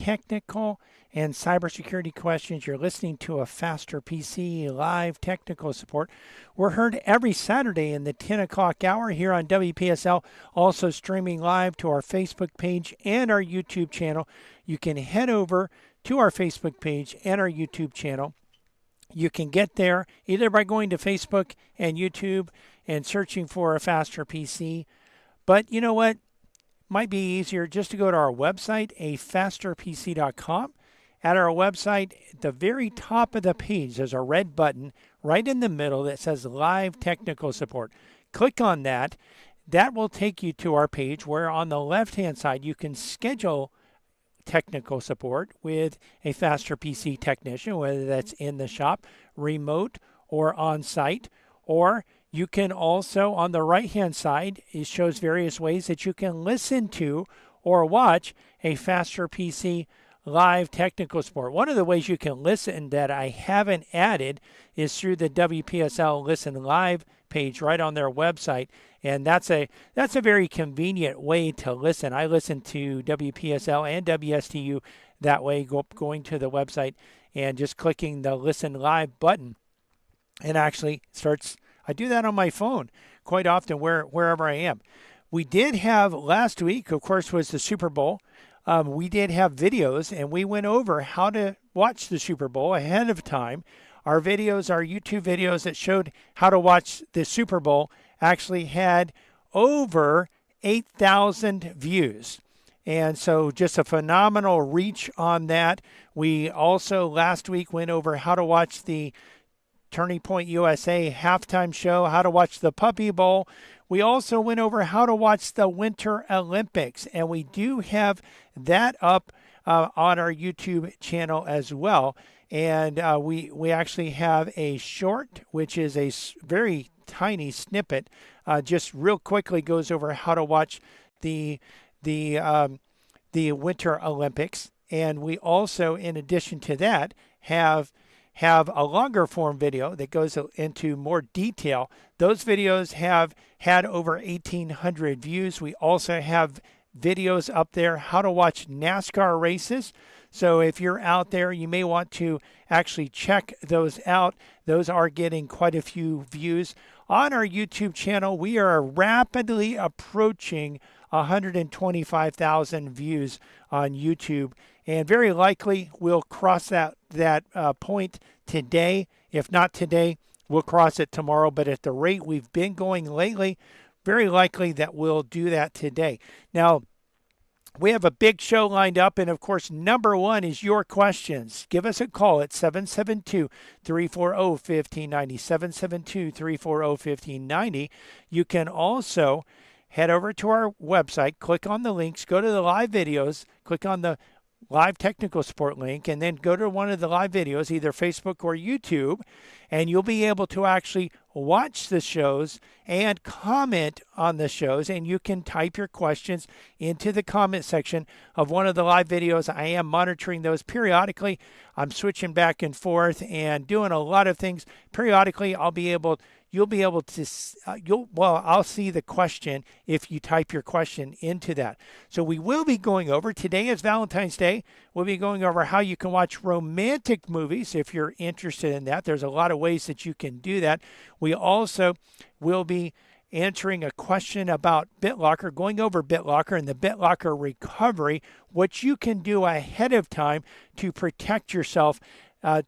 technical and cybersecurity questions, you're listening to a Faster PC live technical support. We're heard every Saturday in the 10 o'clock hour here on WPSL, also streaming live to our Facebook page and our YouTube channel. You can head over to our Facebook page and our YouTube channel. You can get there either by going to Facebook and YouTube and searching for a Faster PC. But you know what? Might be easier just to go to our website, afasterpc.com. At our website, at the very top of the page, there's a red button right in the middle that says Live Technical Support. Click on that. That will take you to our page where on the left-hand side you can schedule technical support with a Faster PC technician, whether that's in the shop, remote, or on-site. Or you can also, on the right-hand side, it shows various ways that you can listen to or watch a Faster PC live technical support. One of the ways you can listen that I haven't added is through the WPSL Listen Live page right on their website, and that's a very convenient way to listen. I listen to WPSL and WSTU that way, going to the website and just clicking the Listen Live button, and actually starts. I do that on my phone quite often wherever I am. We did have last week, of course, was the Super Bowl. We did have videos, and we went over how to watch the Super Bowl ahead of time. Our videos, our YouTube videos that showed how to watch the Super Bowl actually had over 8,000 views. And so just a phenomenal reach on that. We also last week went over how to watch the Turning Point USA halftime show, how to watch the Puppy Bowl. We also went over how to watch the Winter Olympics, and we do have that up on our YouTube channel as well. And we actually have a short, which is a very tiny snippet, just real quickly goes over how to watch the Winter Olympics. And we also, in addition to that, have a longer form video that goes into more detail. Those videos have had over 1,800 views. We also have videos up there how to watch NASCAR races. So if you're out there, you may want to actually check those out. Those are getting quite a few views. On our YouTube channel, we are rapidly approaching 125,000 views on YouTube, and very likely we'll cross that point today. If not today, we'll cross it tomorrow. But at the rate we've been going lately, very likely that we'll do that today. Now, we have a big show lined up, and of course, number one is your questions. Give us a call at 772-340-1590, 772-340-1590. You can also head over to our website, click on the links, go to the live videos, click on the live technical support link, and then go to one of the live videos, either Facebook or YouTube, and you'll be able to actually watch the shows and comment on the shows, and you can type your questions into the comment section of one of the live videos. I am monitoring those periodically. I'm switching back and forth and doing a lot of things. Periodically, I'll be able you'll be able to, I'll see the question if you type your question into that. So we will be going over, today is Valentine's Day, we'll be going over how you can watch romantic movies if you're interested in that. There's a lot of ways that you can do that. We also will be answering a question about BitLocker, going over BitLocker and the BitLocker recovery, what you can do ahead of time to protect yourself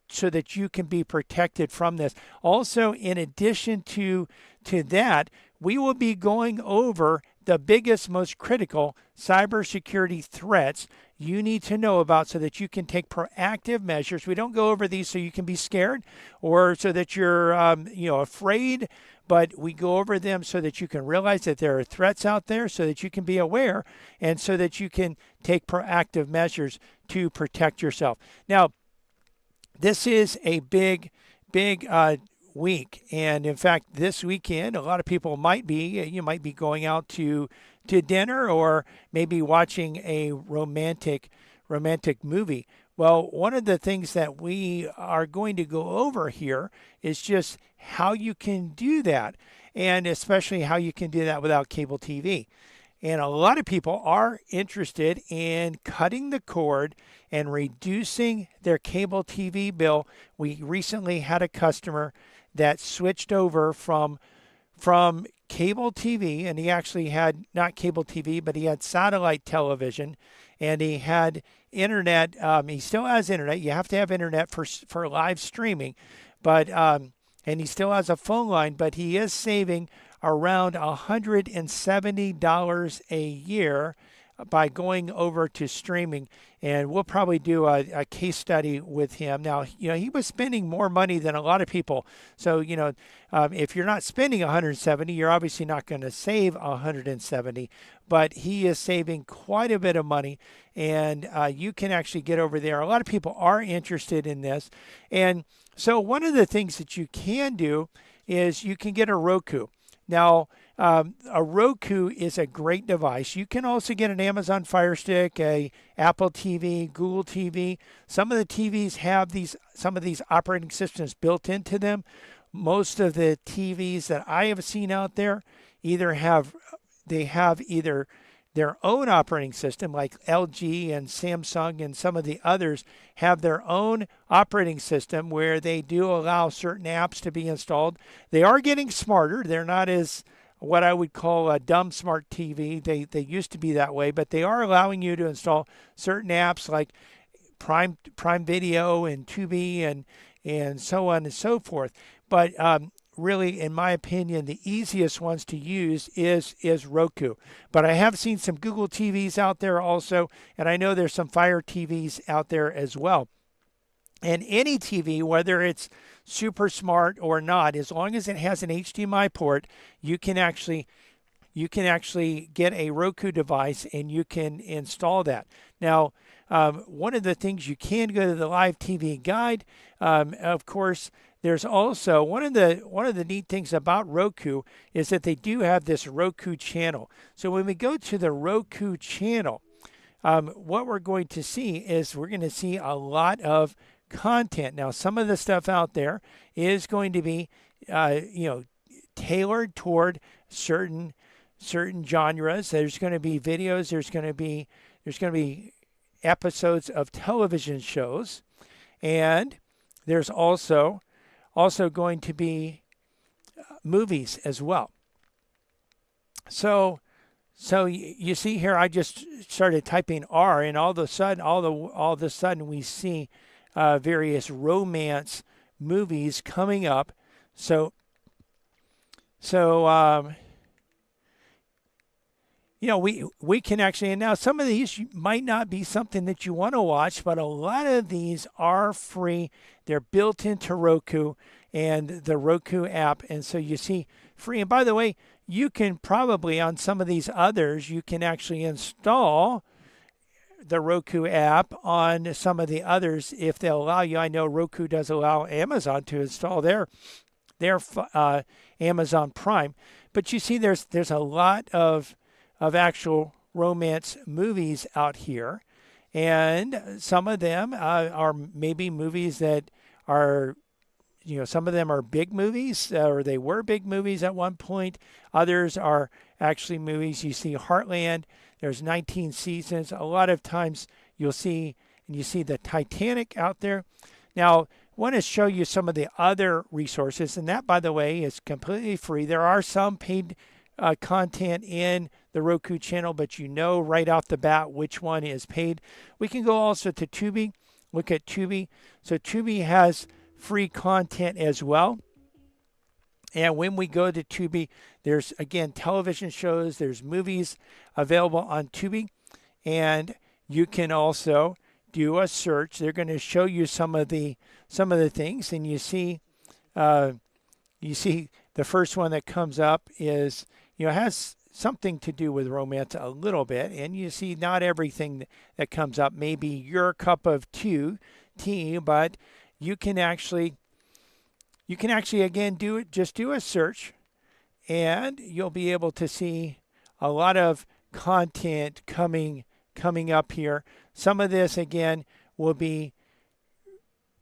so that you can be protected from this. Also, in addition to that, we will be going over the biggest, most critical cybersecurity threats you need to know about so that you can take proactive measures. We don't go over these so you can be scared or so that you're afraid, but we go over them so that you can realize that there are threats out there, so that you can be aware, and so that you can take proactive measures to protect yourself. Now, this is a big week, and in fact, this weekend, a lot of people might be going out to dinner or maybe watching a romantic movie. Well, one of the things that we are going to go over here is just how you can do that, and especially how you can do that without cable TV. And a lot of people are interested in cutting the cord and reducing their cable TV bill. We recently had a customer that switched over from cable TV, and he actually had not cable TV, but he had satellite television, and he had internet. He still has internet. You have to have internet for live streaming, but and he still has a phone line, but he is saving around $170 a year by going over to streaming. And we'll probably do a case study with him. Now, he was spending more money than a lot of people. So, if you're not spending 170, you're obviously not going to save 170. But he is saving quite a bit of money, and you can actually get over there. A lot of people are interested in this. And so one of the things that you can do is you can get a Roku. Now, a Roku is a great device. You can also get an Amazon Fire Stick, a Apple TV, Google TV. Some of the TVs have some of these operating systems built into them. Most of the TVs that I have seen out there have either their own operating system, like LG and Samsung and some of the others have their own operating system where they do allow certain apps to be installed. They are getting smarter. They're not as what I would call a dumb smart TV. They used to be that way, but they are allowing you to install certain apps like Prime Video and Tubi and so on and so forth. But really, in my opinion, the easiest ones to use is Roku. But I have seen some Google TVs out there also, and I know there's some Fire TVs out there as well. And any TV, whether it's super smart or not, as long as it has an HDMI port, you can actually get a Roku device and you can install that. Now, one of the things you can go to the Live TV Guide. Of course, there's also one of the neat things about Roku is that they do have this Roku channel. So when we go to the Roku channel, what we're going to see is we're going to see a lot of content. Now, some of the stuff out there is going to be, tailored toward certain genres. There's going to be videos. There's going to be episodes of television shows, and there's also going to be movies as well. So you see here, I just started typing R, and all of a sudden we see various romance movies coming up. So we can actually, and now some of these might not be something that you want to watch, but a lot of these are free. They're built into Roku and the Roku app. And so you see free. And by the way, you can probably, on some of these others, you can actually install the Roku app on some of the others if they'll allow you. I know Roku does allow Amazon to install their Amazon Prime. But you see there's a lot of actual romance movies out here, and some of them are maybe movies that are, some of them are big movies, or they were big movies at one point. Others are actually movies. You see Heartland, there's 19 seasons. A lot of times you see the Titanic out there. Now, I want to show you some of the other resources, and that, by the way, is completely free. There are some paid content in the Roku channel, but right off the bat which one is paid. We can go also to Tubi. Look at Tubi. So Tubi has free content as well. And when we go to Tubi, there's, again, television shows, there's movies available on Tubi. And you can also do a search. They're going to show you some of the things, and you see the first one that comes up is, has something to do with romance a little bit, and you see not everything that comes up may be your cup of tea, but you can actually again do a search, and you'll be able to see a lot of content coming up here. Some of this again will be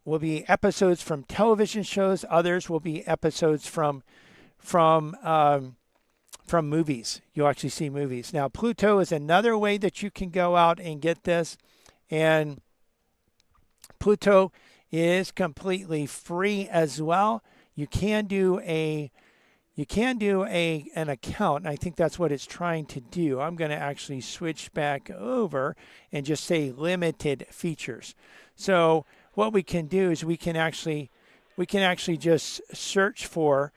episodes from television shows. Others will be episodes from from movies. You'll actually see movies. Now, Pluto is another way that you can go out and get this. And Pluto is completely free as well. You can do an account, and I think that's what it's trying to do. I'm going to actually switch back over and just say limited features. So what we can do is we can actually just search for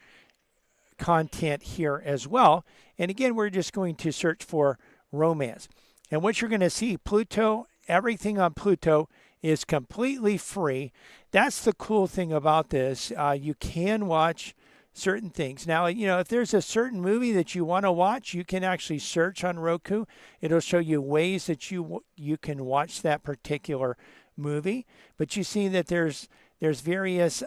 content here as well. And again, we're just going to search for romance. And what you're going to see, Pluto, everything on Pluto is completely free. That's the cool thing about this. You can watch certain things. Now, if there's a certain movie that you want to watch, you can actually search on Roku. It'll show you ways that you can watch that particular movie. But you see that there's various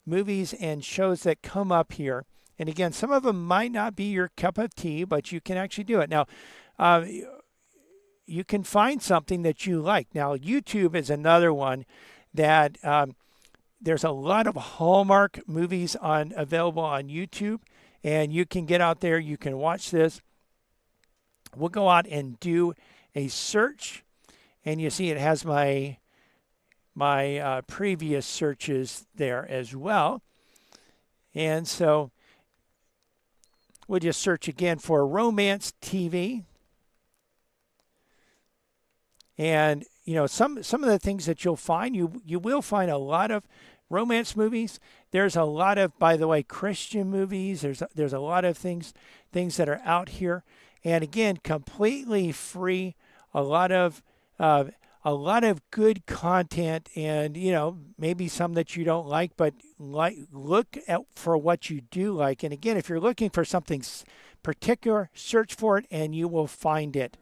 movies and shows that come up here. And again, some of them might not be your cup of tea, but you can actually do it. Now, you can find something that you like. Now, YouTube is another one that there's a lot of Hallmark movies available on YouTube, and you can get out there. You can watch this. We'll go out and do a search, and you see it has my previous searches there as well. And so we'll just search again for romance TV. And, some of the things that you'll find, you will find a lot of romance movies. There's a lot of, by the way, Christian movies. There's a lot of things that are out here. And again, completely free. A lot of good content, and maybe some that you don't like, but look out for what you do like. And again, if you're looking for something particular, search for it and you will find it.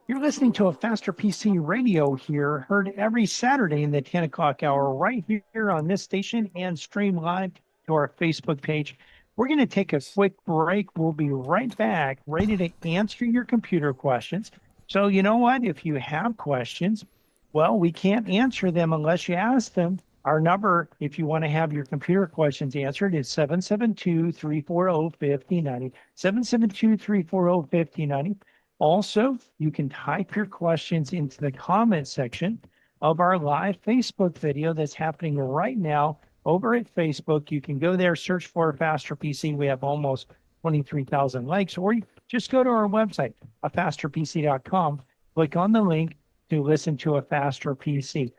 You're listening to a Faster PC radio here, heard every Saturday in the 10 o'clock hour right here on this station and stream live to our Facebook page. We're going to take a quick break. We'll be right back, ready to answer your computer questions. So you know what? If you have questions, well, we can't answer them unless you ask them. Our number, if you want to have your computer questions answered, is 772-340-5090, 772-340-5090. Also, you can type your questions into the comment section of our live Facebook video that's happening right now over at Facebook. You can go there, search for Faster PC. We have almost 23,000 likes, or you just go to our website, afasterpc.com, click on the link to listen to a Faster PC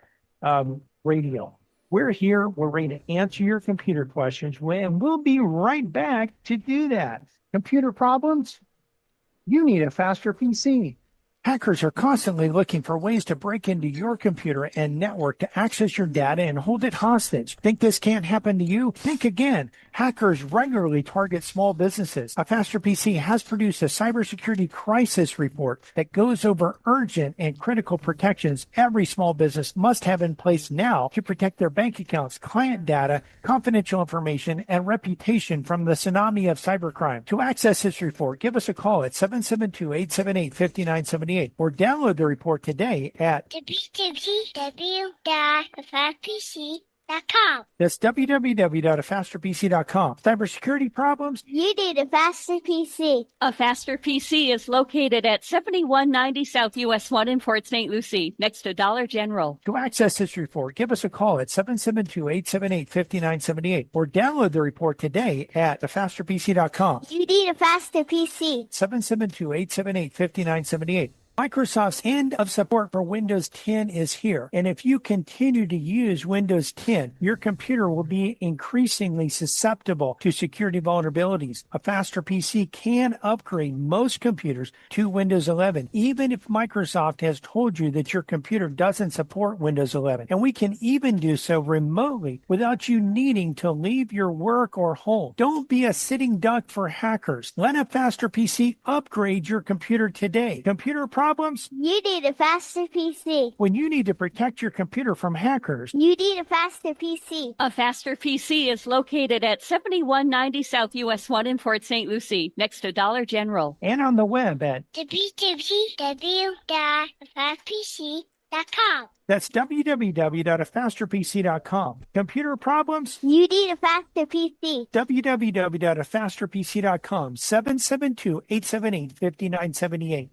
radio. We're here. We're ready to answer your computer questions, and we'll be right back to do that. Computer problems? You need a Faster PC. Hackers are constantly looking for ways to break into your computer and network to access your data and hold it hostage. Think this can't happen to you? Think again. Hackers regularly target small businesses. A Faster PC has produced a cybersecurity crisis report that goes over urgent and critical protections every small business must have in place now to protect their bank accounts, client data, confidential information, and reputation from the tsunami of cybercrime. To access this report, give us a call at 772-878-5978. Or download the report today at www.fasterpc.com. That's www.fasterpc.com. Cybersecurity problems? You need a Faster PC. A Faster PC is located at 7190 South US 1 in Port St. Lucie, next to Dollar General. To access this report, give us a call at 772-878-5978. Or download the report today at thefasterpc.com. You need a Faster PC. 772-878-5978. Microsoft's end of support for Windows 10 is here. And if you continue to use Windows 10, your computer will be increasingly susceptible to security vulnerabilities. A Faster PC can upgrade most computers to Windows 11, even if Microsoft has told you that your computer doesn't support Windows 11. And we can even do so remotely without you needing to leave your work or home. Don't be a sitting duck for hackers. Let a Faster PC upgrade your computer today. Computer problems? You need a Faster PC. When you need to protect your computer from hackers, you need a Faster PC. A Faster PC is located at 7190 South US 1 in Port St. Lucie, next to Dollar General. And on the web at www.fasterpc.com. That's www.afasterpc.com. Computer problems? You need a faster PC. www.afasterpc.com. 772-878-5978.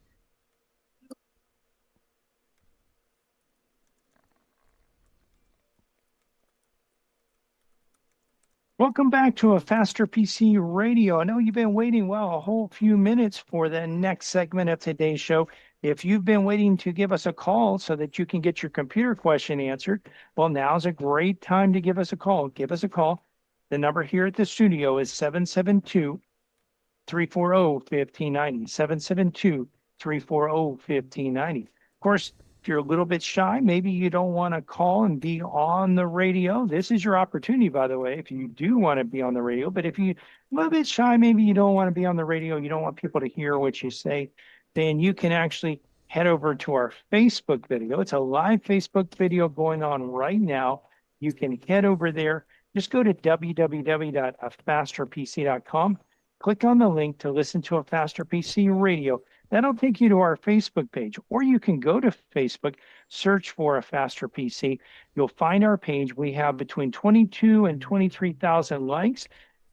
Welcome back to a Faster PC Radio. I know you've been waiting, well, a whole few minutes for the next segment of today's show. If you've been waiting to give us a call so that you can get your computer question answered, well, now's a great time to give us a call. Give us a call. The number here at the studio is 772-340-1590, 772-340-1590. Of course, if you're a little bit shy, maybe you don't want to call and be on the radio. This is your opportunity, by the way, if you do want to be on the radio. But if you're a little bit shy, maybe you don't want to be on the radio, you don't want people to hear what you say, then you can actually head over to our Facebook video. It's a live Facebook video going on right now. You can head over there. Just go to www.afasterpc.com. Click on the link to listen to a Faster PC Radio. That'll take you to our Facebook page, or you can go to Facebook, search for a Faster PC. You'll find our page. We have between 22 and 23,000 likes.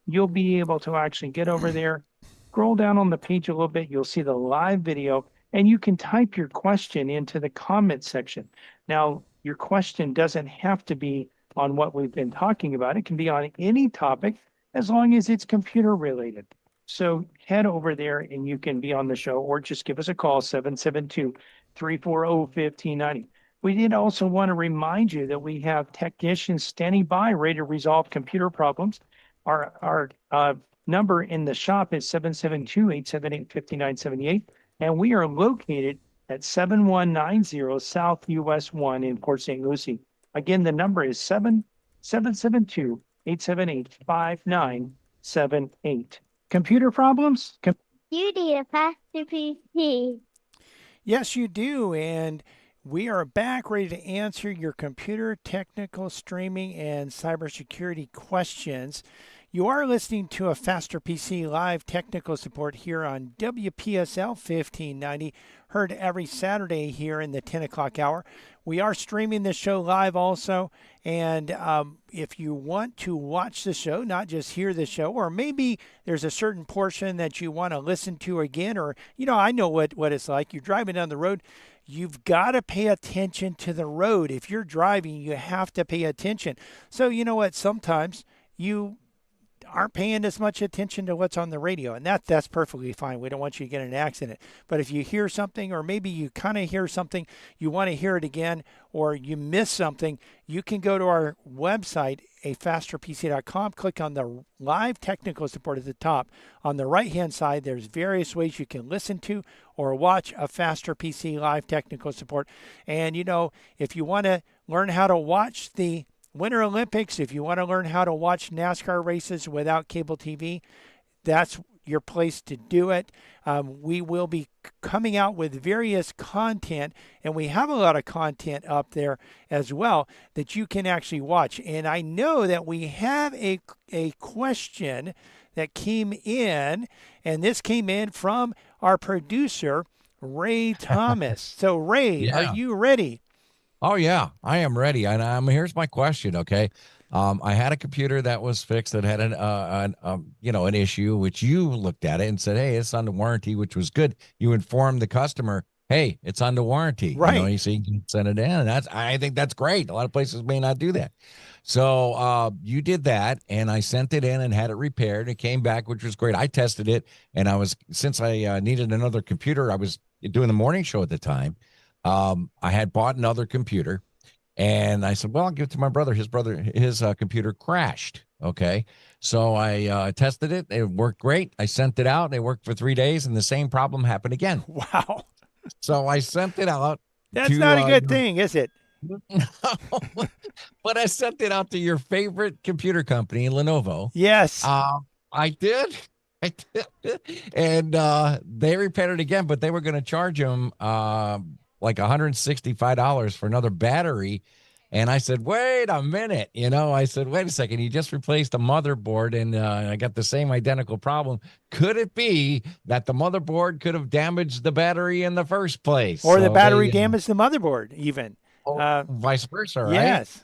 You'll be able to actually get over there, scroll down on the page a little bit. You'll see the live video, and you can type your question into the comment section. Now, your question doesn't have to be on what we've been talking about. It can be on any topic as long as it's computer related. So head over there and you can be on the show, or just give us a call, 772-340-1590. We did also want to remind you that we have technicians standing by, ready to resolve computer problems. Our number in the shop is 772-878-5978, and we are located at 7190 South US 1 in Port St. Lucie. Again, the number is 772-878-5978. Computer problems? You need a faster PC. Yes, you do. And we are back ready to answer your computer technical streaming and cybersecurity questions. You are listening to a Faster PC live technical support here on WPSL 1590, heard every Saturday here in the 10 o'clock hour. We are streaming the show live also, and if you want to watch the show, not just hear the show, or maybe there's a certain portion that you want to listen to again, or, I know what it's like. You're driving down the road. You've got to pay attention to the road. If you're driving, you have to pay attention. So you know what? Sometimes you aren't paying as much attention to what's on the radio, and that's perfectly fine. We don't want you to get in an accident. But if you hear something, or maybe you kind of hear something, you want to hear it again, or you miss something, you can go to our website, afasterpc.com, click on the live technical support at the top. On the right-hand side, there's various ways you can listen to or watch a Faster PC live technical support. And, if you want to learn how to watch the Winter Olympics, if you want to learn how to watch NASCAR races without cable TV, that's your place to do it. We will be coming out with various content, and we have a lot of content up there as well that you can actually watch. And I know that we have a question that came in, and this came in from our producer, Ray Thomas. So, Ray, Are you ready? Oh, yeah, I am ready. And here's my question, okay? I had a computer that was fixed that had an issue, which you looked at it and said, hey, it's under warranty, which was good. You informed the customer, hey, it's under warranty. Right. So you can send it in. And I think that's great. A lot of places may not do that. So you did that, and I sent it in and had it repaired. It came back, which was great. I tested it, and since I needed another computer, I was doing the morning show at the time. I had bought another computer, and I said, well, I'll give it to my brother. His computer crashed. Okay. So I tested it. It worked great. I sent it out. It worked for 3 days, and the same problem happened again. Wow. So I sent it out. That's not a good thing, is it? No, but I sent it out to your favorite computer company, Lenovo. Yes. I did. And they repaired it again, but they were going to charge him like $165 for another battery. And I said, wait a minute. I said, wait a second. You just replaced the motherboard and I got the same identical problem. Could it be that the motherboard could have damaged the battery in the first place? Or the So battery damaged the motherboard even. vice versa, right? Yes.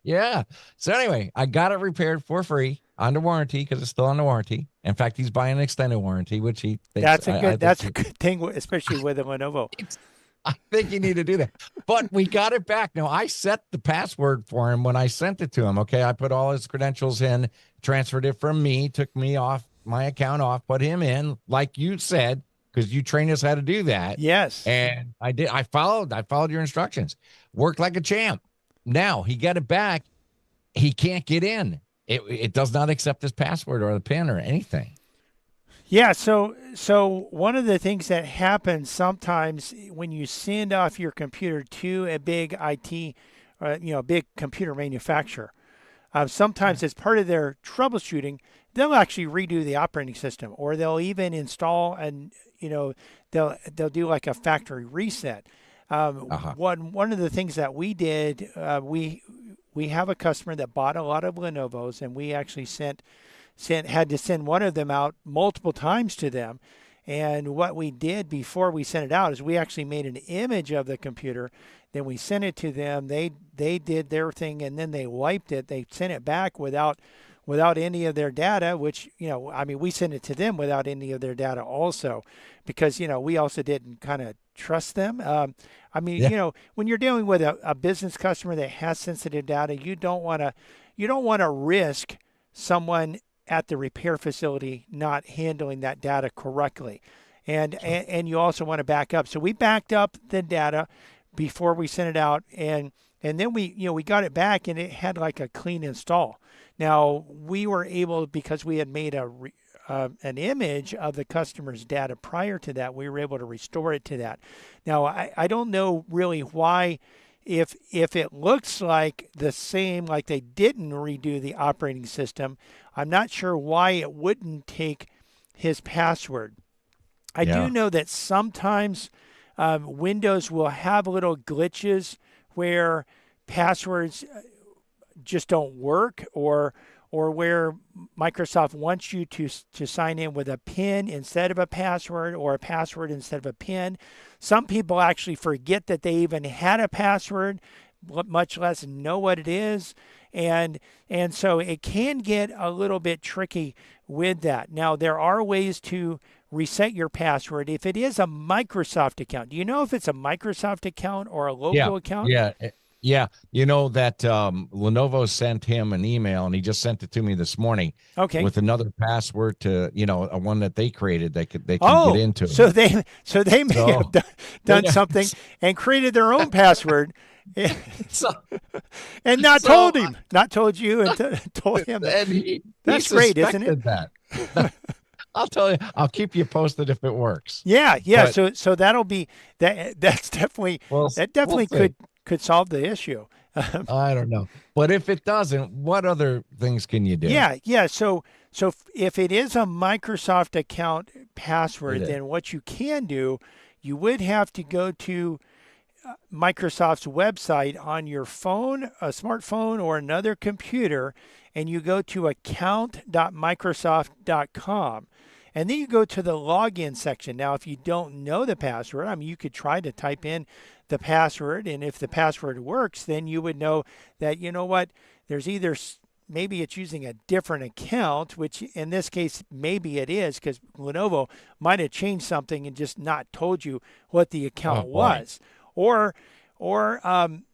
Yeah. So anyway, I got it repaired for free under warranty because it's still under warranty. In fact, he's buying an extended warranty, which he thinks That's a good thing, especially with a Lenovo. I think you need to do that. But we got it back. Now, I set the password for him when I sent it to him. Okay. I put all his credentials in, transferred it from me, took me off my account off, put him in, like you said, because you trained us how to do that. Yes. And I did. I followed your instructions. Worked like a champ. Now he got it back. He can't get in. It does not accept his password or the PIN or anything. Yeah, so one of the things that happens sometimes when you send off your computer to a big IT, big computer manufacturer, sometimes as part of their troubleshooting, they'll actually redo the operating system, or they'll even install and they'll do like a factory reset. One of the things that we did, we have a customer that bought a lot of Lenovo's, and we actually had to send one of them out multiple times to them. And what we did before we sent it out is we actually made an image of the computer. Then we sent it to them. They did their thing, and then they wiped it. They sent it back without any of their data, which, we sent it to them without any of their data also, because, we also didn't kind of trust them. When you're dealing with a business customer that has sensitive data, you don't want to risk someone at the repair facility not handling that data correctly. And you also want to back up. So we backed up the data before we sent it out, and then we got it back, and it had like a clean install. Now we were able, because we had made an image of the customer's data prior to that, we were able to restore it to that. Now I don't know really why. If it looks like the same, like they didn't redo the operating system, I'm not sure why it wouldn't take his password. I do know that sometimes Windows will have little glitches where passwords just don't work, or where Microsoft wants you to sign in with a PIN instead of a password, or a password instead of a PIN. Some people actually forget that they even had a password, much less know what it is. And so it can get a little bit tricky with that. Now, there are ways to reset your password if it is a Microsoft account. Do you know if it's a Microsoft account or a local account? Yeah. You know that Lenovo sent him an email, and he just sent it to me this morning. Okay. With another password to, a one that they created they can get into. So they may have done something and created their own password. And not told you, and told him. And that's great, isn't it? That. I'll tell you. I'll keep you posted if it works. Yeah. But, so that'll be that. That's definitely could solve the issue. I don't know, but if it doesn't, what other things can you do? Yeah. So if it is a Microsoft account password, then what you can do, you would have to go to Microsoft's website on your phone, a smartphone, or another computer, and you go to account.microsoft.com. And then you go to the login section. Now, if you don't know the password, you could try to type in the password, and if the password works, then you would know that, there's either maybe it's using a different account, which in this case, maybe it is, because Lenovo might have changed something and just not told you what the account was. Or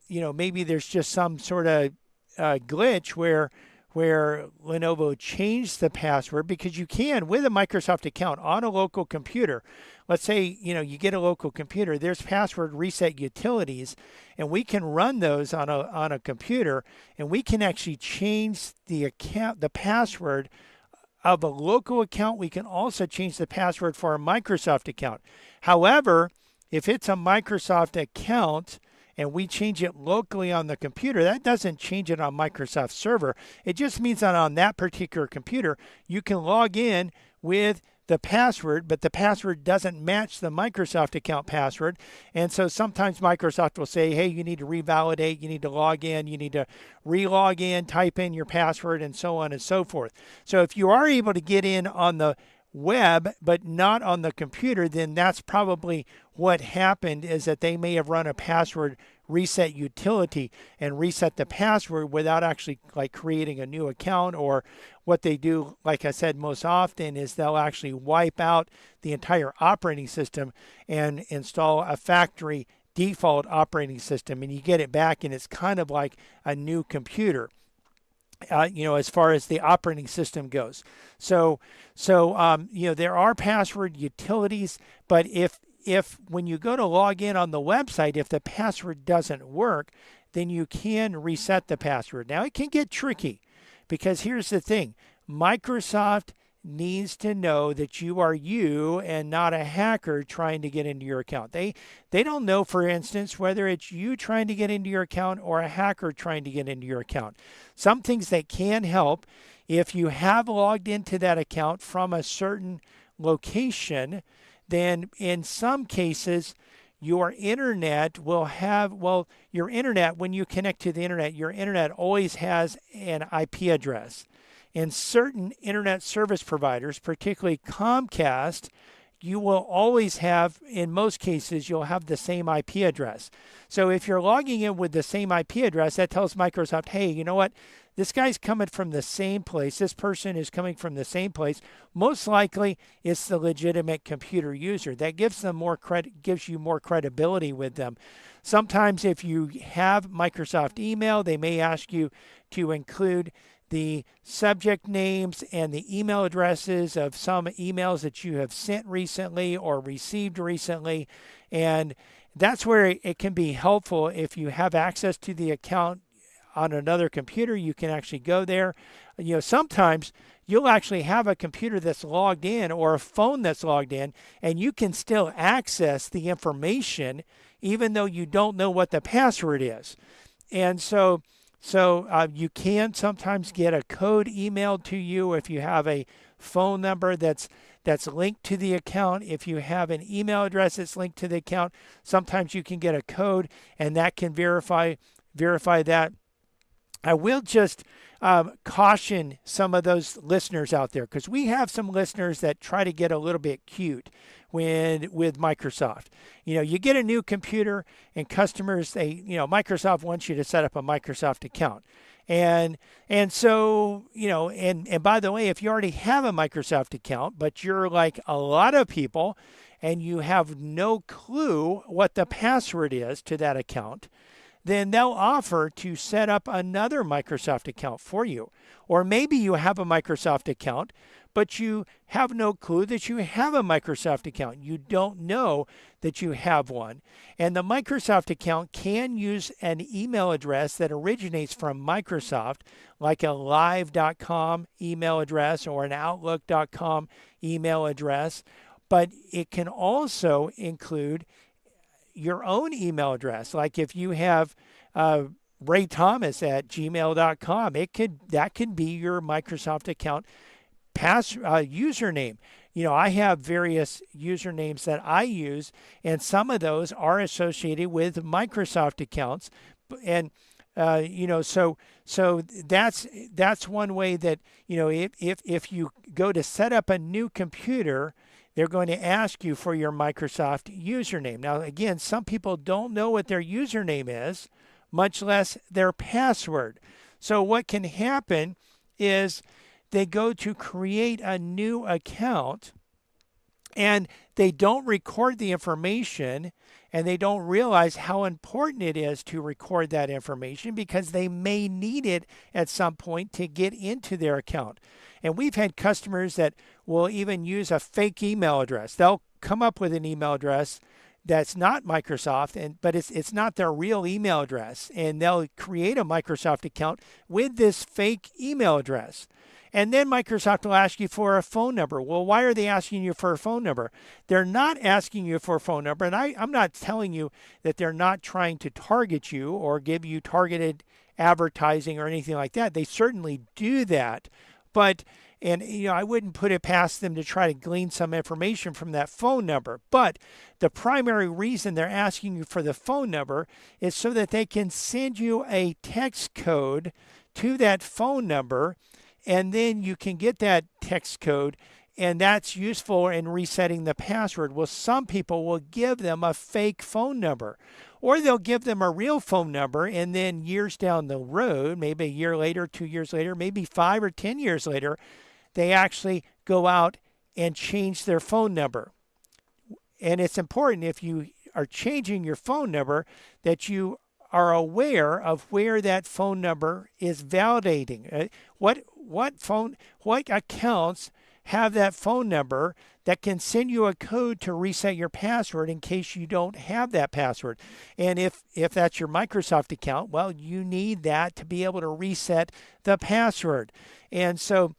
maybe there's just some sort of glitch where Lenovo changed the password, because you can, with a Microsoft account on a local computer. Let's say, you get a local computer, there's password reset utilities, and we can run those on a computer, and we can actually change the password of a local account. We can also change the password for a Microsoft account. However, if it's a Microsoft account and we change it locally on the computer, that doesn't change it on Microsoft server. It just means that on that particular computer, you can log in with the password, but the password doesn't match the Microsoft account password. And so sometimes Microsoft will say, hey, you need to revalidate, you need to log in, you need to re-log in, type in your password, and so on and so forth. So if you are able to get in on the web but not on the computer, then that's probably what happened, is that they may have run a password reset utility and reset the password without actually like creating a new account. Or what they do, like I said, most often is they'll actually wipe out the entire operating system and install a factory default operating system, and you get it back and it's kind of like a new computer. As far as the operating system goes. So there are password utilities, but if when you go to log in on the website, if the password doesn't work, then you can reset the password. Now it can get tricky, because here's the thing. Microsoft needs to know that you are you and not a hacker trying to get into your account. They don't know, for instance, whether it's you trying to get into your account or a hacker trying to get into your account. Some things that can help: if you have logged into that account from a certain location, then in some cases your internet will have, your internet, when you connect to the internet, your internet always has an IP address. And certain internet service providers, particularly Comcast, you will always have, in most cases, you'll have the same IP address. So if you're logging in with the same IP address, that tells Microsoft, hey, you know what? This guy's coming from the same place. This person is coming from the same place. Most likely, it's the legitimate computer user. That gives them more credit, gives you more credibility with them. Sometimes if you have Microsoft email, they may ask you to include the subject names and the email addresses of some emails that you have sent recently or received recently. And that's where it can be helpful. If you have access to the account on another computer, you can actually go there. Sometimes you'll actually have a computer that's logged in or a phone that's logged in, and you can still access the information even though you don't know what the password is. And so you can sometimes get a code emailed to you if you have a phone number that's linked to the account. If you have an email address that's linked to the account, sometimes you can get a code, and that can verify that. I will just caution some of those listeners out there, because we have some listeners that try to get a little bit cute with Microsoft. You get a new computer, and customers, Microsoft wants you to set up a Microsoft account. And so, and by the way, if you already have a Microsoft account, but you're like a lot of people and you have no clue what the password is to that account, then they'll offer to set up another Microsoft account for you. Or maybe you have a Microsoft account, but you have no clue that you have a Microsoft account. You don't know that you have one. And the Microsoft account can use an email address that originates from Microsoft, like a live.com email address or an outlook.com email address. But it can also include your own email address. Like if you have raythomas@gmail.com, that could be your Microsoft account username. I have various usernames that I use, and some of those are associated with Microsoft accounts. And so that's one way that, if you go to set up a new computer, they're going to ask you for your Microsoft username. Now, again, some people don't know what their username is, much less their password. So what can happen is they go to create a new account, and they don't record the information, and they don't realize how important it is to record that information, because they may need it at some point to get into their account. And we've had customers that will even use a fake email address. They'll come up with an email address that's not Microsoft, but it's not their real email address, and they'll create a Microsoft account with this fake email address. And then Microsoft will ask you for a phone number. Well, why are they asking you for a phone number? They're not asking you for a phone number. And I'm not telling you that they're not trying to target you or give you targeted advertising or anything like that. They certainly do that. But And I wouldn't put it past them to try to glean some information from that phone number. But the primary reason they're asking you for the phone number is so that they can send you a text code to that phone number, and then you can get that text code, and that's useful in resetting the password. Well, some people will give them a fake phone number, or they'll give them a real phone number, and then years down the road, maybe a year later, 2 years later, maybe 5 or 10 years later, they actually go out and change their phone number. And it's important, if you are changing your phone number, that you are aware of where that phone number is validating. What accounts have that phone number that can send you a code to reset your password in case you don't have that password. And if that's your Microsoft account, well, you need that to be able to reset the password. And so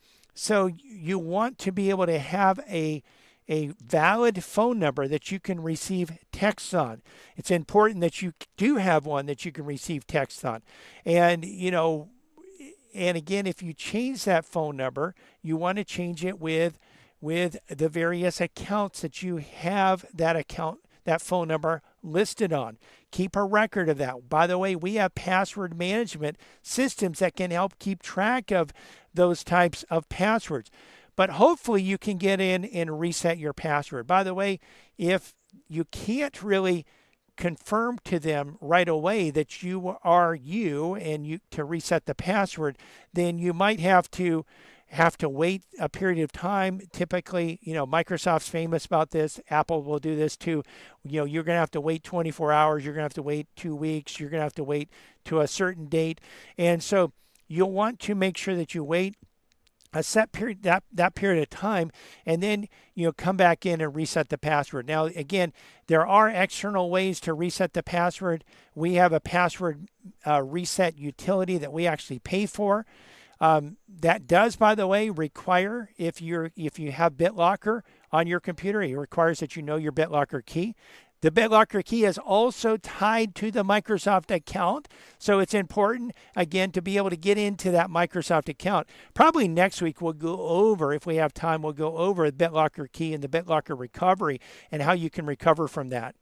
you want to be able to have a valid phone number that you can receive texts on. It's important that you do have one that you can receive texts on. And again, if you change that phone number, you want to change it with the various accounts that you have that phone number listed on. Keep a record of that. By the way, we have password management systems that can help keep track of those types of passwords. But hopefully you can get in and reset your password. By the way, if you can't really confirm to them right away that you are you and you to reset the password, then you might have to wait a period of time. Typically, Microsoft's famous about this. Apple will do this too. You're going to have to wait 24 hours. You're going to have to wait 2 weeks. You're going to have to wait to a certain date. And so you'll want to make sure that you wait a set period, that period of time, and then come back in and reset the password. Now, again, there are external ways to reset the password. We have a password reset utility that we actually pay for. That does, by the way, require, if you have BitLocker on your computer, it requires that you know your BitLocker key. The BitLocker key is also tied to the Microsoft account, so it's important, again, to be able to get into that Microsoft account. Probably next week we'll go over, if we have time, we'll go over the BitLocker key and the BitLocker recovery and how you can recover from that.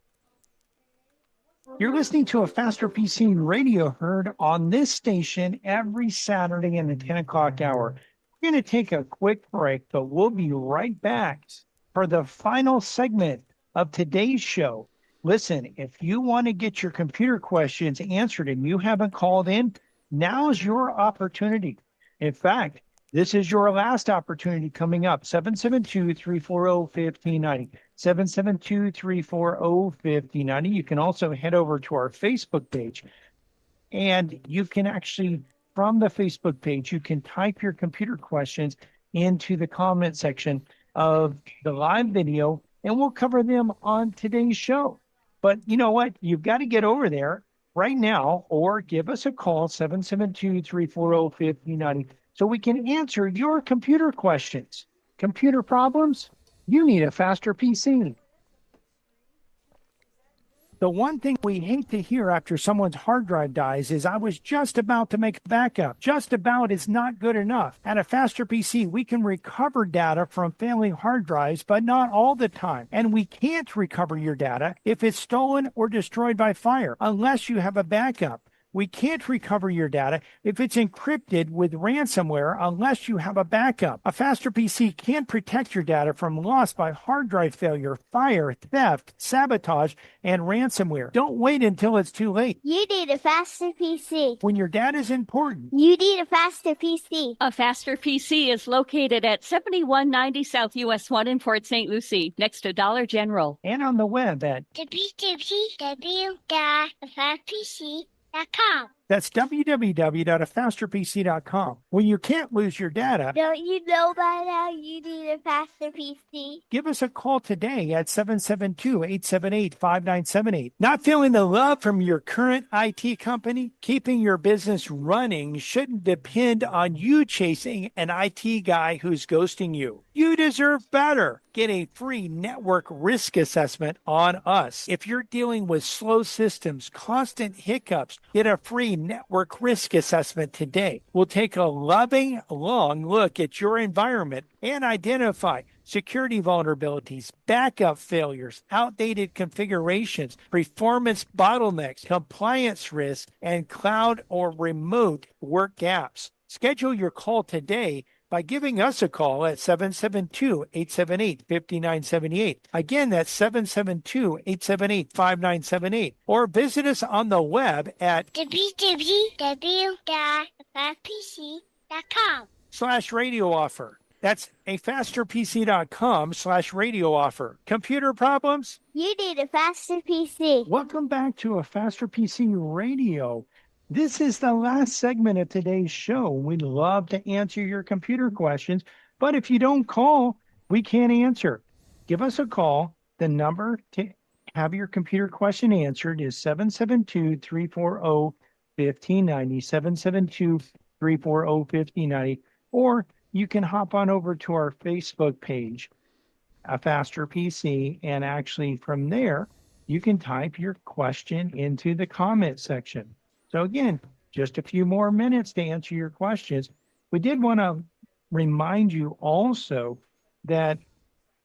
You're listening to a Faster PC radio heard on this station every Saturday in the 10 o'clock hour. We're going to take a quick break, but we'll be right back for the final segment of today's show. Listen, if you want to get your computer questions answered and you haven't called in, now's your opportunity. In fact, this is your last opportunity coming up. 772-340-1590. 772-340-1590. You can also head over to our Facebook page, and you can actually, from the Facebook page, you can type your computer questions into the comment section of the live video, and we'll cover them on today's show. But you know what? You've got to get over there right now or give us a call, 772-340-1590, so we can answer your computer questions. Computer problems? You need a faster PC. The one thing we hate to hear after someone's hard drive dies is, "I was just about to make a backup." Just about is not good enough. At a Faster PC, we can recover data from failing hard drives, but not all the time. And we can't recover your data if it's stolen or destroyed by fire, unless you have a backup. We can't recover your data if it's encrypted with ransomware unless you have a backup. A Faster PC can protect your data from loss by hard drive failure, fire, theft, sabotage, and ransomware. Don't wait until it's too late. You need a faster PC. When your data is important, You need a faster PC. A Faster PC is located at 7190 South US 1 in Port St. Lucie, next to Dollar General. and on the web at www.fasterpc.com. that's www.afasterpc.com. When you can't lose your data, Don't you know by now you need a faster PC? give us a call today at 772-878-5978. Not feeling the love from your current IT company? Keeping your business running shouldn't depend on you chasing an IT guy who's ghosting you. You deserve better. Get a free network risk assessment on us. If you're dealing with slow systems, constant hiccups, get a free network risk assessment today. We'll take a loving, long look at your environment and identify security vulnerabilities, backup failures, outdated configurations, performance bottlenecks, compliance risks, and cloud or remote work gaps. Schedule your call today by giving us a call at 772-878-5978. Again, that's 772-878-5978. Or visit us on the web at www.fastpc.com/radio offer. That's afasterpc.com/radio offer. Computer problems? You need a faster PC. Welcome back to A Faster PC Radio. This is the last segment of today's show. We'd love to answer your computer questions, but if you don't call, we can't answer. Give us a call. The number to have your computer question answered is 772-340-1590, 772-340-1590, or you can hop on over to our Facebook page, A Faster PC, and actually from there, you can type your question into the comment section. So again, just a few more minutes to answer your questions. We did want to remind you also that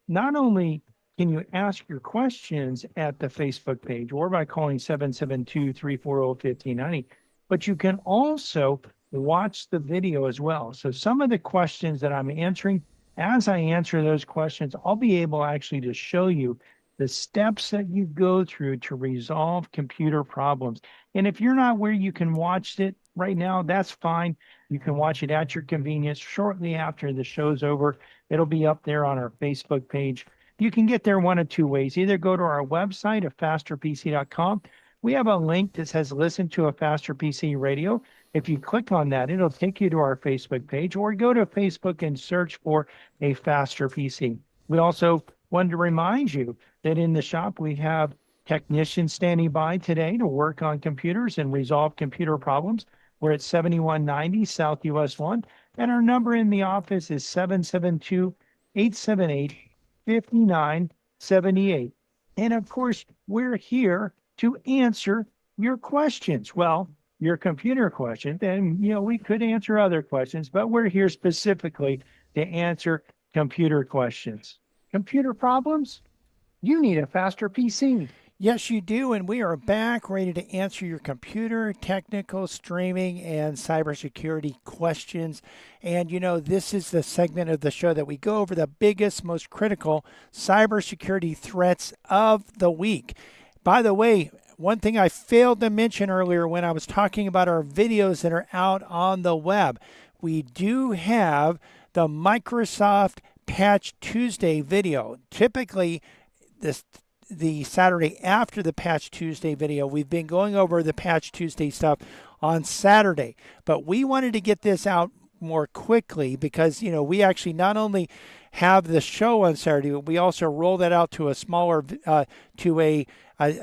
not only can you ask your questions at the Facebook page or by calling 772-340-1590, but you can also watch the video as well. So some of the questions that I'm answering, as I answer those questions, I'll be able actually to show you the steps that you go through to resolve computer problems. And if you're not where you can watch it right now, that's fine. You can watch it at your convenience shortly after the show's over. It'll be up there on our Facebook page. You can get there one of two ways. Either go to our website at fasterpc.com. We have a link that says listen to A Faster PC Radio. If you click on that, it'll take you to our Facebook page, or go to Facebook and search for A Faster PC. We also wanted to remind you that in the shop, we have technicians standing by today to work on computers and resolve computer problems. We're at 7190 South US 1, and our number in the office is 772-878-5978. And of course, we're here to answer your questions. Well, your computer questions, and we could answer other questions, but we're here specifically to answer computer questions. Computer problems? You need A Faster PC. Yes, you do. And we are back ready to answer your computer, technical, streaming, and cybersecurity questions. And this is the segment of the show that we go over the biggest, most critical cybersecurity threats of the week. By the way, one thing I failed to mention earlier when I was talking about our videos that are out on the web, we do have the Microsoft Patch Tuesday video. Typically, the Saturday after the Patch Tuesday video, we've been going over the Patch Tuesday stuff on Saturday, but we wanted to get this out more quickly because we actually not only have the show on Saturday, but we also roll that out to a smaller to a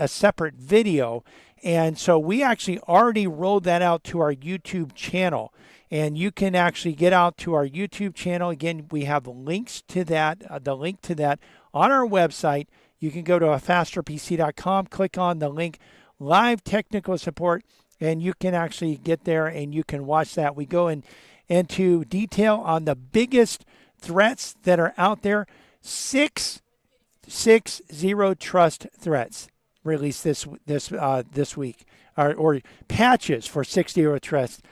separate video. And so we actually already rolled that out to our YouTube channel. And you can actually get out to our YouTube channel. Again, we have links to that, the link to that on our website. You can go to afasterpc.com, click on the link, live technical support, and you can actually get there and you can watch that. We go into detail on the biggest threats that are out there. 6 zero trust threats released this week, or patches for 6 zero trust,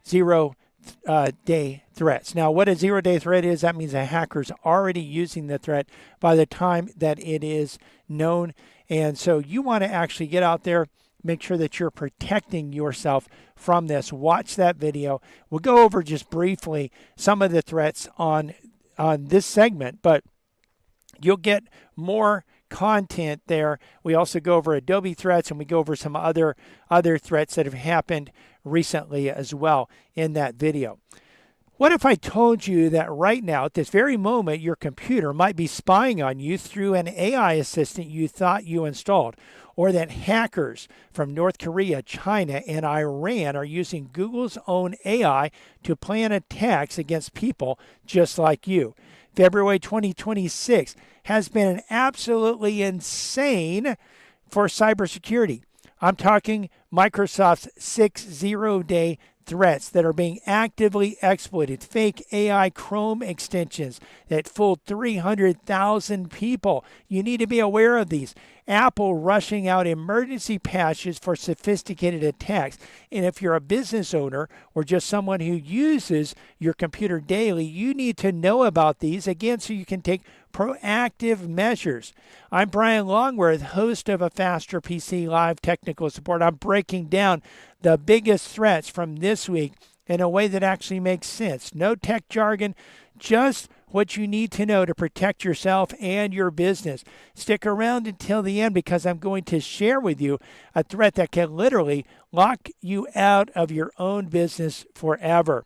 zero-day threats. Now, what a zero-day threat is, that means a hacker's already using the threat by the time that it is known. And so you want to actually get out there, make sure that you're protecting yourself from this. Watch that video. We'll go over just briefly some of the threats on this segment, but you'll get more content there. We also go over Adobe threats, and we go over some other threats that have happened recently as well in that video. What if I told you that right now, at this very moment, your computer might be spying on you through an AI assistant you thought you installed? or that hackers from North Korea, China, and Iran are using Google's own AI to plan attacks against people just like you. February 2026 has been absolutely insane for cybersecurity. I'm talking Microsoft's 60-day threats that are being actively exploited, fake AI Chrome extensions that fooled 300,000 people. You need to be aware of these. Apple rushing out emergency patches for sophisticated attacks. And if you're a business owner or just someone who uses your computer daily, you need to know about these, again, so you can take proactive measures. I'm Brian Longworth, host of A Faster PC Live Technical Support. I'm breaking down the biggest threats from this week in a way that actually makes sense. No tech jargon, just what you need to know to protect yourself and your business. Stick around until the end, because I'm going to share with you a threat that can literally lock you out of your own business forever.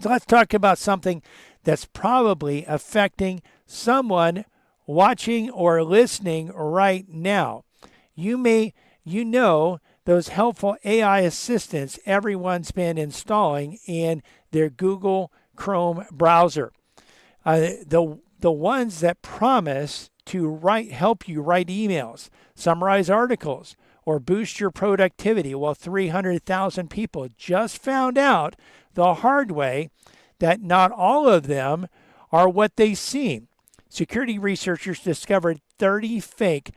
So let's talk about something that's probably affecting someone watching or listening right now. You know those helpful AI assistants everyone's been installing in their Google Chrome browser. The ones that promise to help you write emails, summarize articles, or boost your productivity. Well, 300,000 people just found out the hard way that not all of them are what they seem. Security researchers discovered 30 fake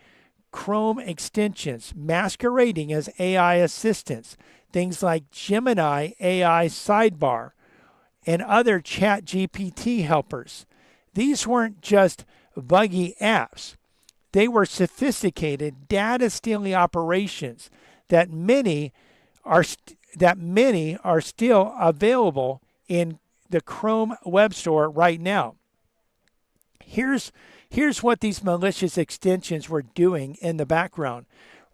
Chrome extensions masquerading as AI assistants, things like Gemini AI Sidebar and other Chat GPT helpers. These weren't just buggy apps. They were sophisticated data stealing operations that many are still available in the Chrome web store right now. Here's what these malicious extensions were doing in the background.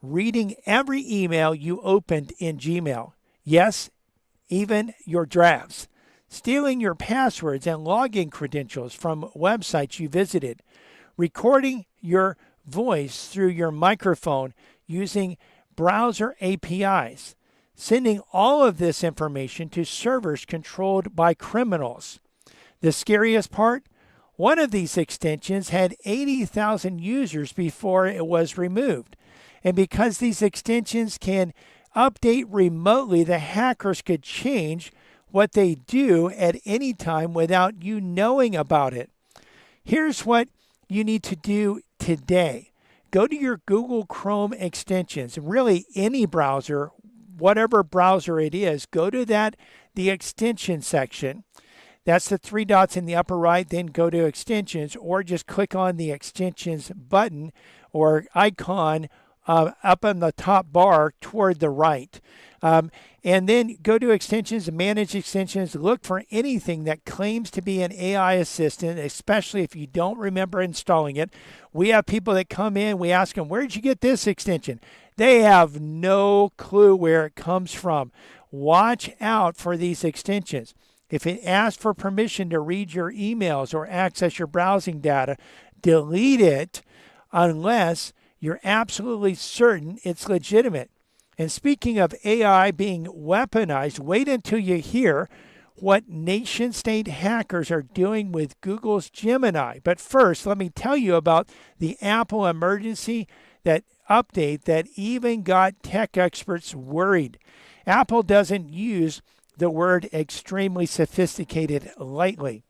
Reading every email you opened in Gmail. Yes, even your drafts. Stealing your passwords and login credentials from websites you visited. Recording your voice through your microphone using browser APIs. Sending all of this information to servers controlled by criminals. The scariest part? One of these extensions had 80,000 users before it was removed. And because these extensions can update remotely, the hackers could change what they do at any time without you knowing about it. Here's what you need to do today. Go to your Google Chrome extensions, really any browser, whatever browser it is, go to the extension section. That's the three dots in the upper right, then go to extensions, or just click on the extensions button or icon up on the top bar toward the right. And then go to extensions and manage extensions. Look for anything that claims to be an AI assistant, especially if you don't remember installing it. We have people that come in, we ask them, where did you get this extension? They have no clue where it comes from. Watch out for these extensions. If it asks for permission to read your emails or access your browsing data, delete it unless you're absolutely certain it's legitimate. And speaking of AI being weaponized, wait until you hear what nation-state hackers are doing with Google's Gemini. But first, let me tell you about the Apple emergency update that even got tech experts worried. Apple doesn't use the word extremely sophisticated lightly.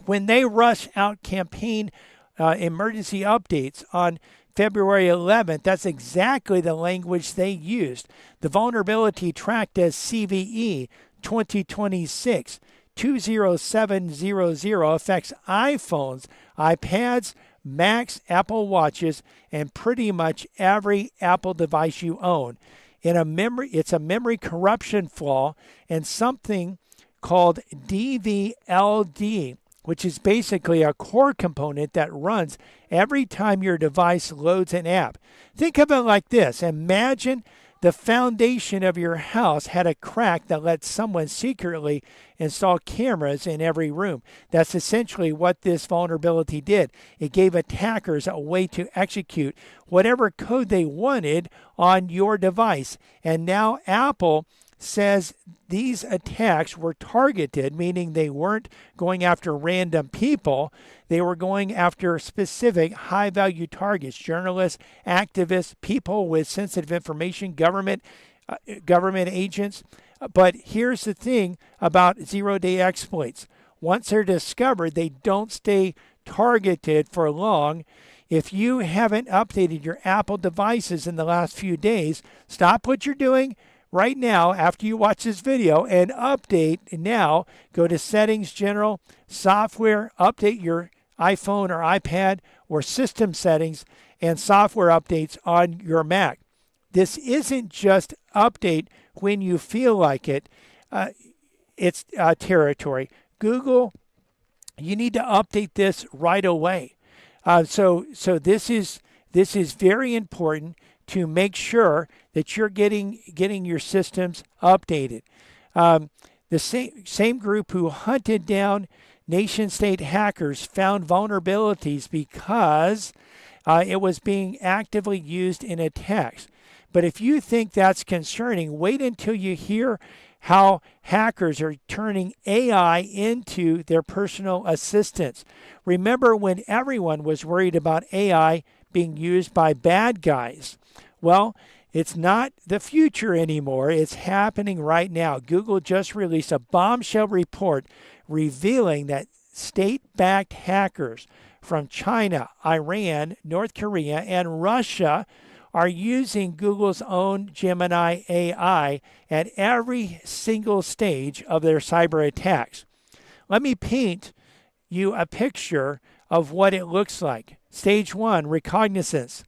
When they rush out campaign emergency updates on February 11th, that's exactly the language they used. The vulnerability tracked as CVE 2026 20700 affects iPhones, iPads, Macs, Apple Watches, and pretty much every Apple device you own. It's a memory corruption flaw and something called DVLD, which is basically a core component that runs every time your device loads an app. Think of it like this. Imagine The foundation of your house had a crack that let someone secretly install cameras in every room. That's essentially what this vulnerability did. It gave attackers a way to execute whatever code they wanted on your device. And now Apple says these attacks were targeted, meaning they weren't going after random people. They were going after specific high-value targets, journalists, activists, people with sensitive information, government agents. But here's the thing about zero-day exploits. Once they're discovered, they don't stay targeted for long. If you haven't updated your Apple devices in the last few days, stop what you're doing right now after you watch this video and update now. Go to Settings, General, Software, update your iPhone or iPad or System Settings and software updates on your Mac. This isn't just update when you feel like it. It's territory. Google, you need to update this right away. So this is very important to make sure that you're getting your systems updated. The same group who hunted down nation-state hackers found vulnerabilities because it was being actively used in attacks. But if you think that's concerning, wait until you hear how hackers are turning AI into their personal assistants. Remember when everyone was worried about AI being used by bad guys? Well, it's not the future anymore. It's happening right now. Google just released a bombshell report revealing that state-backed hackers from China, Iran, North Korea, and Russia are using Google's own Gemini AI at every single stage of their cyber attacks. Let me paint you a picture of what it looks like. Stage 1, reconnaissance.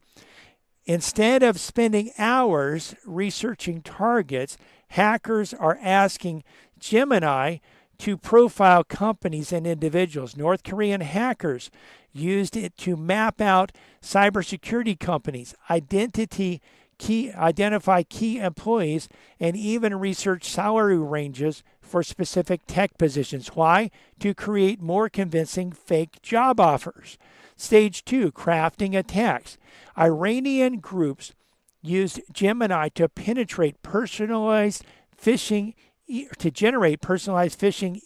Instead of spending hours researching targets, hackers are asking Gemini to profile companies and individuals. North Korean hackers used it to map out cybersecurity companies, identify key employees, and even research salary ranges for specific tech positions. Why? To create more convincing fake job offers. Stage 2, crafting attacks. Iranian groups used Gemini to generate personalized phishing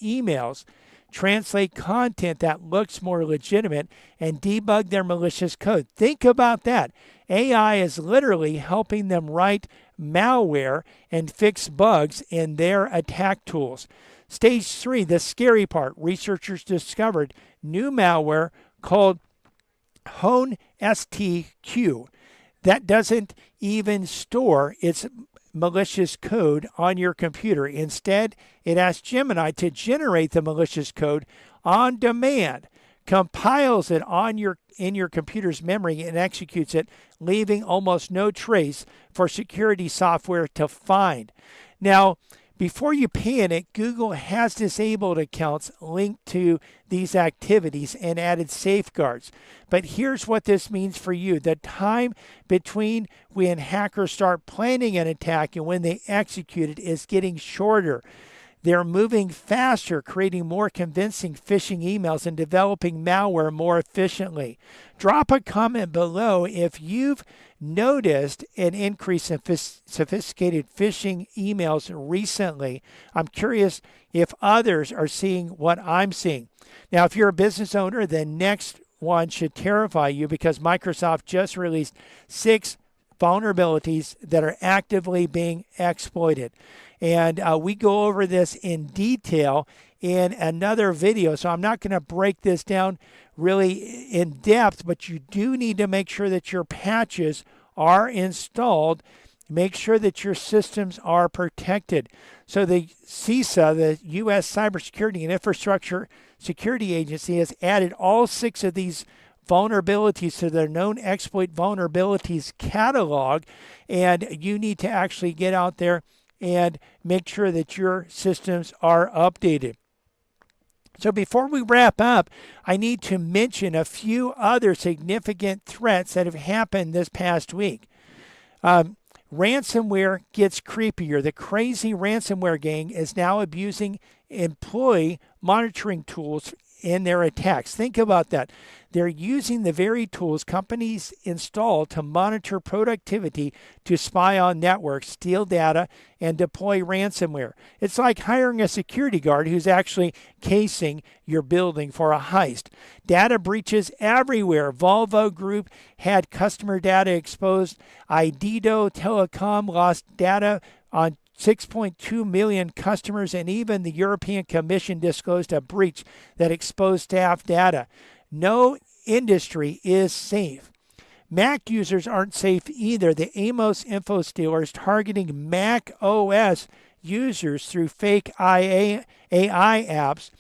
emails, translate content that looks more legitimate, and debug their malicious code. Think about that. AI is literally helping them write malware and fix bugs in their attack tools. Stage 3, the scary part. Researchers discovered new malware called Hone STQ that doesn't even store its malicious code on your computer. Instead, it asks Gemini to generate the malicious code on demand, compiles it in your computer's memory, and executes it, leaving almost no trace for security software to find. Now, before you panic, Google has disabled accounts linked to these activities and added safeguards. But here's what this means for you. The time between when hackers start planning an attack and when they execute it is getting shorter. They're moving faster, creating more convincing phishing emails and developing malware more efficiently. Drop a comment below if you've noticed an increase in sophisticated phishing emails recently. I'm curious if others are seeing what I'm seeing. Now, if you're a business owner, the next one should terrify you because Microsoft just released 6 vulnerabilities that are actively being exploited. And we go over this in detail in another video. So I'm not going to break this down really in depth, but you do need to make sure that your patches are installed. Make sure that your systems are protected. So the CISA, the U.S. Cybersecurity and Infrastructure Security Agency, has added all 6 of these vulnerabilities to their known exploit vulnerabilities catalog. And you need to actually get out there and make sure that your systems are updated. So before we wrap up, I need to mention a few other significant threats that have happened this past week. Ransomware gets creepier. The crazy ransomware gang is now abusing employee monitoring tools in their attacks. Think about that. They're using the very tools companies install to monitor productivity to spy on networks, steal data, and deploy ransomware. It's like hiring a security guard who's actually casing your building for a heist. Data breaches everywhere. Volvo Group had customer data exposed. IDEDO Telecom lost data on 6.2 million customers, and even the European Commission disclosed a breach that exposed staff data. No industry is safe. Mac users aren't safe either. The Amos info stealer is targeting Mac OS users through fake AI apps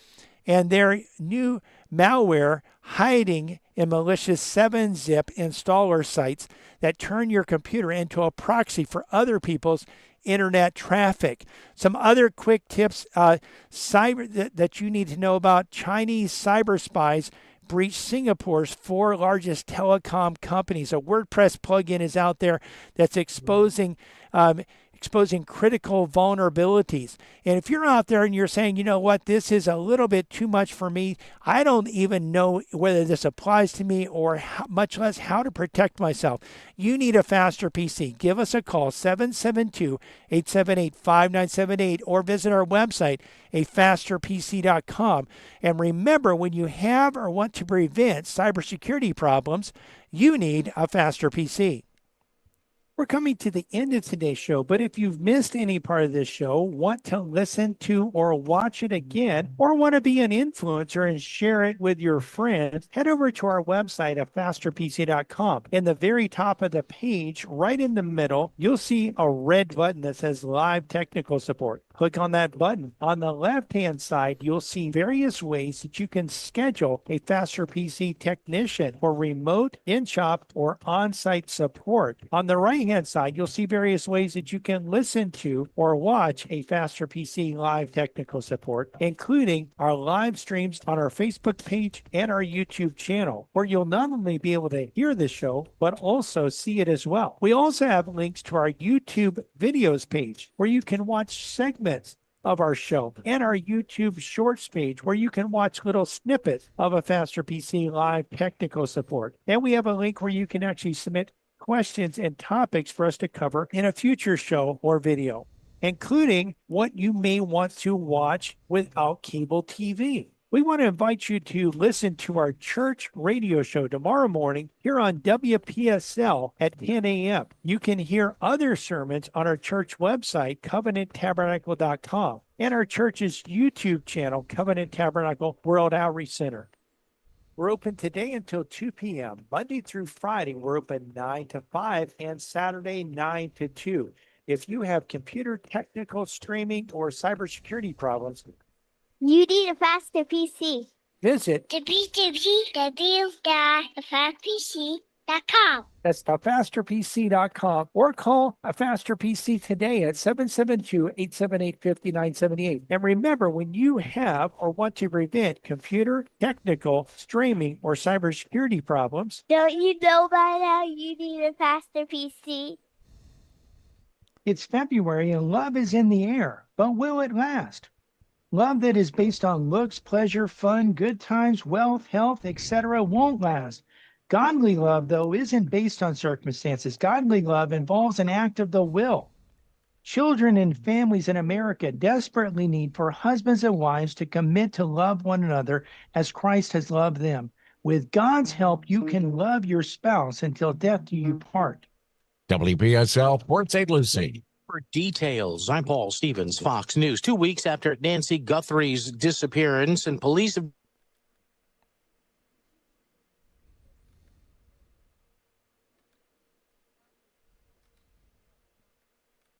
and their new malware hiding in malicious 7-zip installer sites that turn your computer into a proxy for other people's internet traffic. Some other quick tips that you need to know about: Chinese cyber spies breached Singapore's 4 largest telecom companies. A WordPress plugin is out there that's exposing critical vulnerabilities. And if you're out there and you're saying, you know what, this is a little bit too much for me, I don't even know whether this applies to me or much less how to protect myself, you need a faster PC. Give us a call, 772-878-5978, or visit our website, afasterpc.com. And remember, when you have or want to prevent cybersecurity problems, you need a faster PC. We're coming to the end of today's show, but if you've missed any part of this show, want to listen to or watch it again, or want to be an influencer and share it with your friends, head over to our website at fasterpc.com. In the very top of the page, right in the middle, you'll see a red button that says Live Technical Support. Click on that button. On the left-hand side, you'll see various ways that you can schedule a Faster PC technician for remote, in-shop, or on-site support. On the right-hand side, you'll see various ways that you can listen to or watch a Faster PC live technical support, including our live streams on our Facebook page and our YouTube channel, where you'll not only be able to hear the show, but also see it as well. We also have links to our YouTube videos page, where you can watch segments of our show, and our YouTube Shorts page, where you can watch little snippets of a Faster PC live technical support. And we have a link where you can actually submit questions and topics for us to cover in a future show or video, including what you may want to watch without cable TV. We want to invite you to listen to our church radio show tomorrow morning here on WPSL at 10 a.m. You can hear other sermons on our church website, covenanttabernacle.com, and our church's YouTube channel, Covenant Tabernacle World Outreach Center. We're open today until 2 p.m. Monday through Friday, we're open 9 to 5, and Saturday, 9 to 2. If you have computer technical, streaming, or cybersecurity problems, You need a faster PC. visit www.fasterpc.com. that's fasterpc.com, or call a Faster PC today at 772-878-5978. And remember, when you have or want to prevent computer, technical, streaming, or cybersecurity problems, Don't you know by now you need a faster PC? it's February and love is in the air, but will it last? Love that is based on looks, pleasure, fun, good times, wealth, health, etc. won't last. Godly love, though, isn't based on circumstances. Godly love involves an act of the will. Children and families in America desperately need for husbands and wives to commit to love one another as Christ has loved them. With God's help, you can love your spouse until death do you part. WPSL, Port St. Lucie. For details, I'm Paul Stevens, Fox News. 2 weeks after Nancy Guthrie's disappearance, and police have